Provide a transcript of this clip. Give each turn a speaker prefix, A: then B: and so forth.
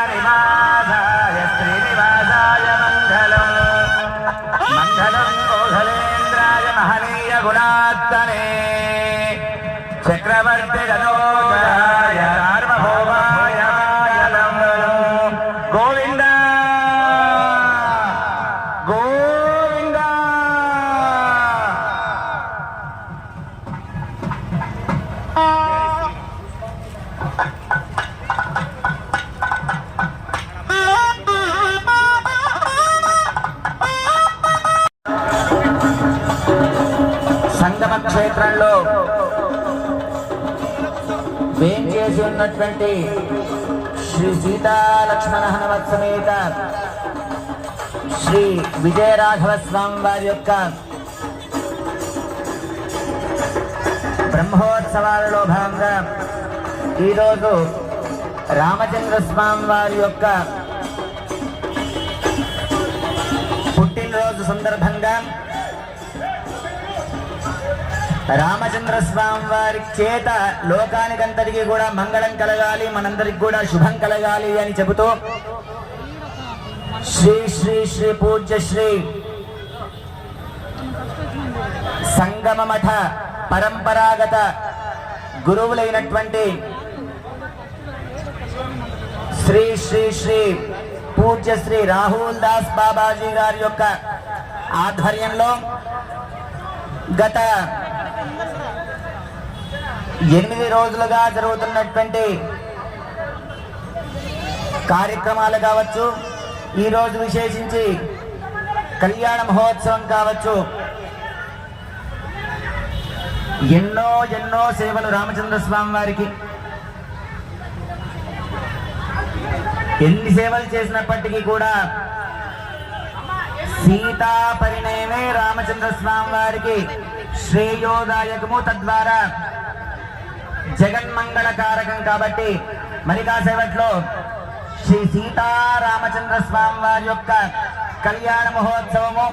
A: श्रीवेङ्कटनिवासाय श्रीनिवासाय मङ्गलम् मङ्गलम् कोसलेन्द्राय महनीय गुणात्तने चक्रवर्ति गणोदराय सार्वभौमाय मंगलम् गोविन्द गोविन्द సంగమ క్షేత్రంలో వేంచేసి ఉన్నటువంటి శ్రీ సీతా లక్ష్మణ హనుమత్ సమేత శ్రీ విజయరాఘవ స్వామి వారి యొక్క బ్రహ్మోత్సవాలలో భాగంగా ఈరోజు రామచంద్ర స్వామి వారి యొక్క పుట్టినరోజు సందర్భంగా రామచంద్ర స్వామి వారి చేత లోకానికంతటికి కూడా మంగళం కలగాలి, మనందరికి కూడా శుభం కలగాలి అని చెబుతూ శ్రీ శ్రీ శ్రీ పూజ్య శ్రీ సంగమ మఠ పరంపరాగత గురువులైనటువంటి శ్రీ శ్రీ శ్రీ పూజ్య శ్రీ రాహుల్ దాస్ బాబాజీ గారి యొక్క ఆధ్వర్యంలో గత 8 రోజులుగా జరుగుతున్నటువంటి కార్యక్రమాలు కావచ్చు, ఈరోజు విశేషించి కళ్యాణ మహోత్సవం కావచ్చు, ఎన్నో ఎన్నో సేవలు రామచంద్ర స్వామి వారికి ఎన్ని సేవలు చేసినప్పటికీ కూడా సీతా పరిణయమే రామచంద్ర స్వామి వారికి శ్రేయోదాయకము, తద్వారా జగన్మంగళకారకం. కాబట్టి మరి కాసేపట్లో శ్రీ సీతారామచంద్ర స్వామి వారి యొక్క కళ్యాణ మహోత్సవము